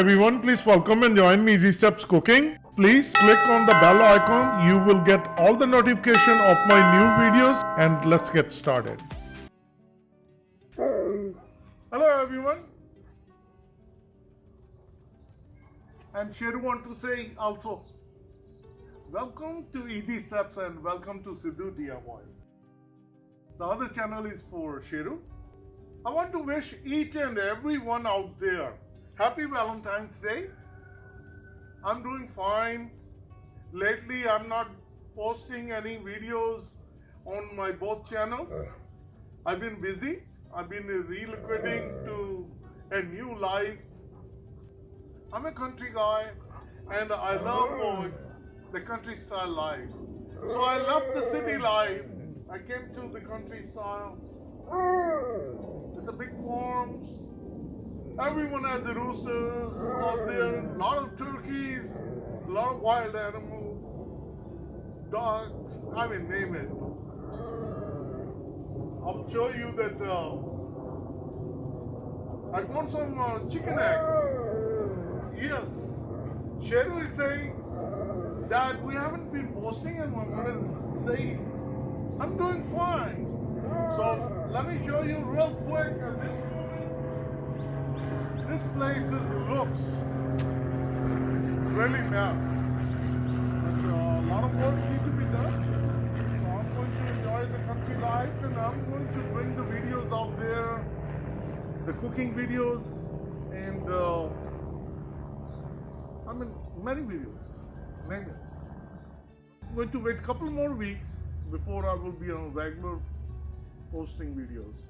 everyone, please welcome and join me Easy Steps Cooking. Please click on the bell icon. You will get all the notification of my new videos, and let's get started. Hello everyone. And Sheru want to say also, welcome to Easy Steps and welcome to Sidhu DIY. The other channel is for Sheru. I want to wish each and everyone out there Happy Valentine's Day. I'm doing fine. Lately, I'm not posting any videos on my both channels. I've been busy. I've been relocating to a new life. I'm a country guy and I love the country style life. So I left the city life. I came to the country style. There's a big farms. Everyone has the roosters out there, a lot of turkeys, a lot of wild animals, dogs, I mean, name it. I'll show you that I found some chicken eggs. Yes, Sheru is saying that we haven't been posting and I'm going to say, I'm doing fine. So let me show you real quick at this moment. This place looks really nice, but a lot of work needs to be done. So I'm going to enjoy the country life, and I'm going to bring the videos out there, the cooking videos, and I mean many videos. Name it. I'm going to wait a couple more weeks before I will be on regular posting videos.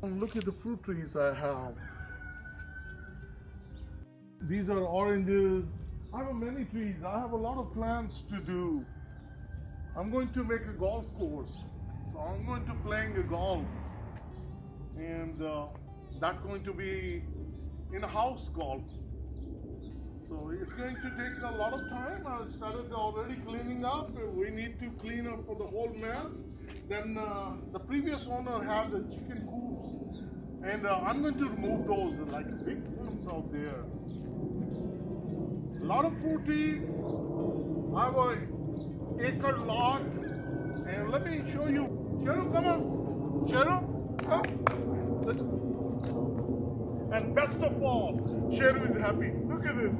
And look at the fruit trees I have. These are oranges. I have many trees. I have a lot of plans to do. I'm going to make a golf course. So I'm going to playing a golf. And that's going to be in-house golf. So it's going to take a lot of time. I started already cleaning up. We need to clean up for the whole mess. Then the previous owner had the chicken coops, and I'm going to remove those, like big ones out there. A lot of fruit trees. I have an acre lot, and let me show you. Sheru, come on. Sheru, come. Let's go. And best of all, Sheru is happy. Look at this.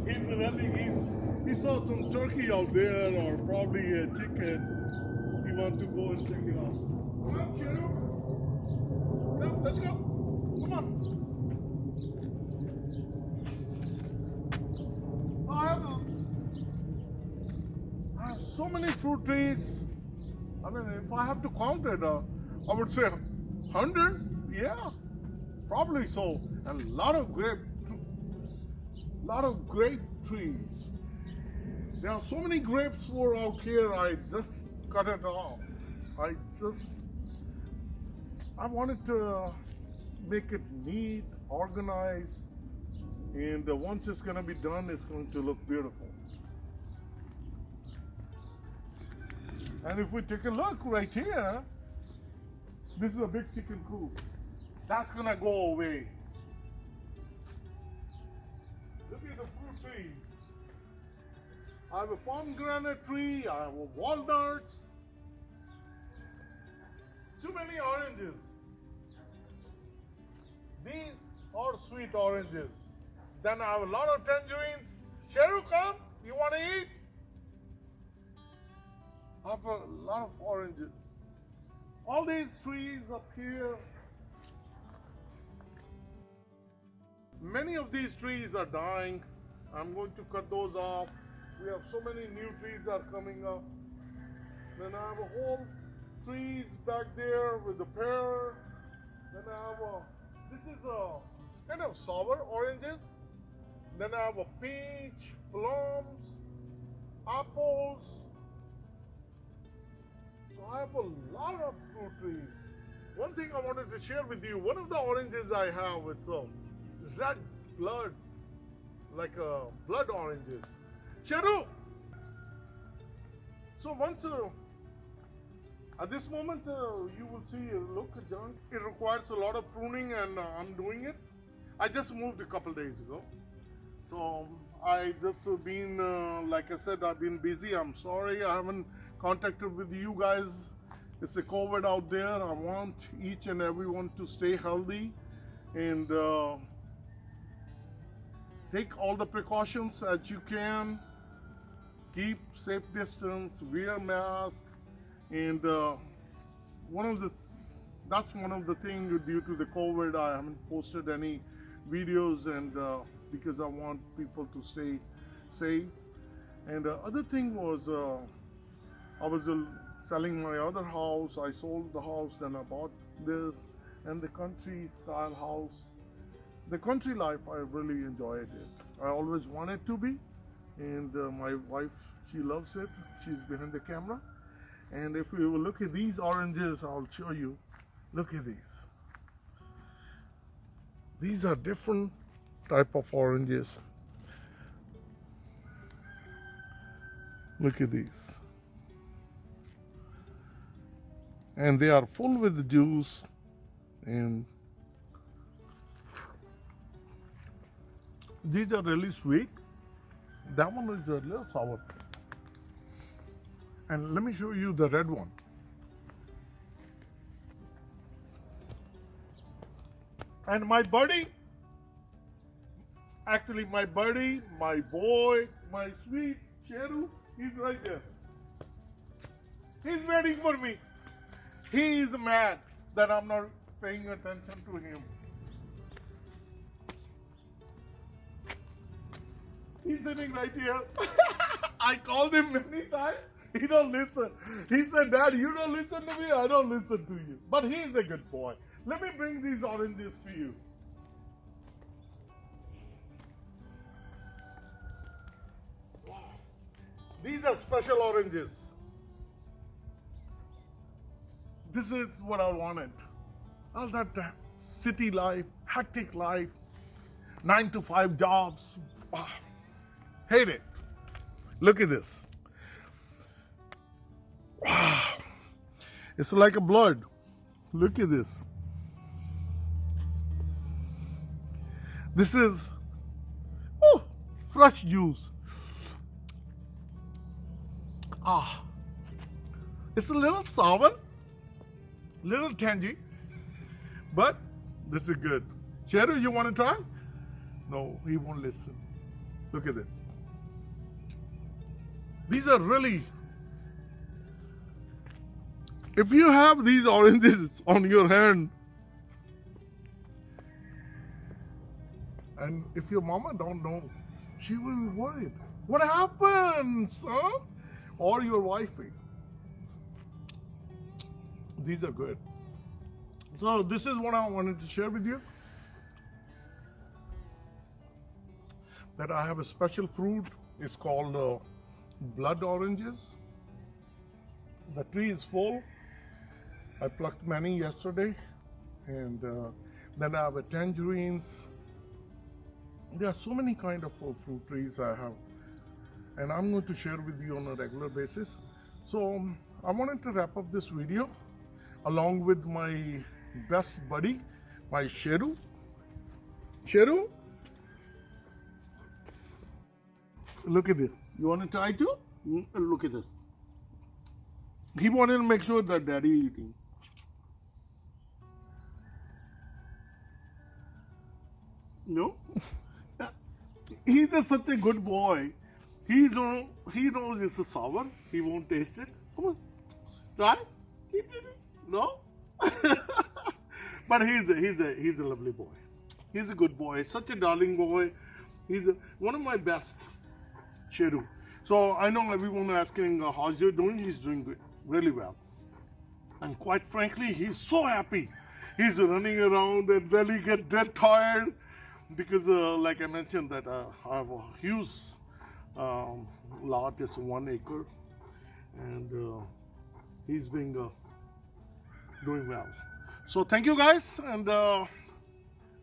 He's running. He saw some turkey out there, or probably a chicken. He wants to go and check it out. Come on, Sheru. Come, let's go. Come on. I have so many fruit trees. I mean, if I have to count it, I would say 100. Yeah, probably so. And a lot of grape trees. There are so many grapes were out here. I just cut it off. I wanted to make it neat, organized, and once it's going to be done, it's going to look beautiful. And if we take a look right here, this is a big chicken coop. That's going to go away. Look at the fruit trees. I have a pomegranate tree, I have walnuts, too many oranges. These are sweet oranges. Then I have a lot of tangerines. Sheru, come, you want to eat? I have a lot of oranges. All these trees up here. Many of these trees are dying. I'm going to cut those off. We have so many new trees are coming up. Then I have a whole trees back there with the pear. Then I have this is a kind of sour oranges. Then I have a peach, plums, apples. So I have a lot of fruit trees. One thing I wanted to share with you, one of the oranges I have is red blood, like blood oranges. Sheru! So once at this moment you will see, look, John, it requires a lot of pruning and I'm doing it. I just moved a couple days ago. So I just been, like I said, I've been busy. I'm sorry I haven't contacted with you guys. It's a COVID out there. I want each and everyone to stay healthy and take all the precautions that you can. Keep safe distance, wear mask, and that's one of the things due to the COVID. I haven't posted any videos, and because I want people to stay safe. And other thing was I was selling my other house. I sold the house, then I bought this, and the country style house. The country life, I really enjoyed it. I always wanted to be, and my wife, she loves it. She's behind the camera. And if you look at these oranges, I'll show you. Look at these. These are different type of oranges. Look at these. And they are full with juice, and these are really sweet. That one is a little sour. And let me show you the red one. And my buddy, actually my buddy, my boy, my sweet Sheru, he's right there. He's waiting for me. He is mad that I'm not paying attention to him. He's sitting right here. I called him many times. He don't listen. He said, Dad, you don't listen to me, I don't listen to you. But he's a good boy. Let me bring these oranges to you. Wow. These are special oranges. This is what I wanted. All that city life, hectic life, 9-to-5 jobs. Wow. Hate it. Look at this. Wow. It's like a blood. Look at this. This is fresh juice. It's a little sour, little tangy, but this is good. Sheru, you want to try? No, he won't listen. Look at this. These are really, if you have these oranges on your hand, and if your mama don't know, she will be worried. What happened, son? Or your wifey. These are good. So this is what I wanted to share with you. That I have a special fruit. It's called blood oranges. The tree is full. I plucked many yesterday, and then I have tangerines. There are so many kind of fruit trees I have, and I'm going to share with you on a regular basis. So I wanted to wrap up this video along with my best buddy, my Sheru. Sheru, look at this. You want to try too? Look at this. He wanted to make sure that Daddy eating. No? He's such a good boy. He knows it's a sour. He won't taste it. Come on, try. No. But he's a lovely boy. He's a good boy. Such a darling boy. He's one of my best. Sheru. So I know everyone asking how's he doing. He's doing good, really well. And quite frankly, he's so happy. He's running around and then he get dead tired. Because like I mentioned that I have a huge lot, it's 1 acre, and he's been doing well. So thank you guys, and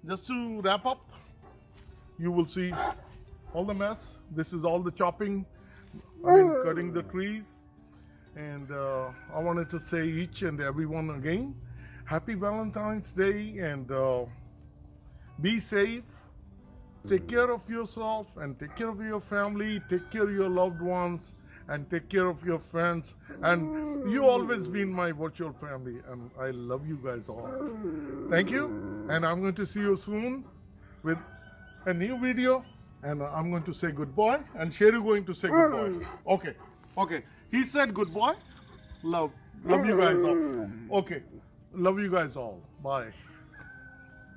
just to wrap up, you will see all the mess. This is all the chopping, cutting the trees, and I wanted to say each and everyone again, Happy Valentine's Day, and Be safe. Take care of yourself and take care of your family. Take care of your loved ones and take care of your friends. And you always been my virtual family, and I love you guys all. Thank you, and I'm going to see you soon with a new video. And I'm going to say goodbye, and Sheru going to say goodbye. Okay. He said goodbye. Love you guys all. Okay. Love you guys all. Bye.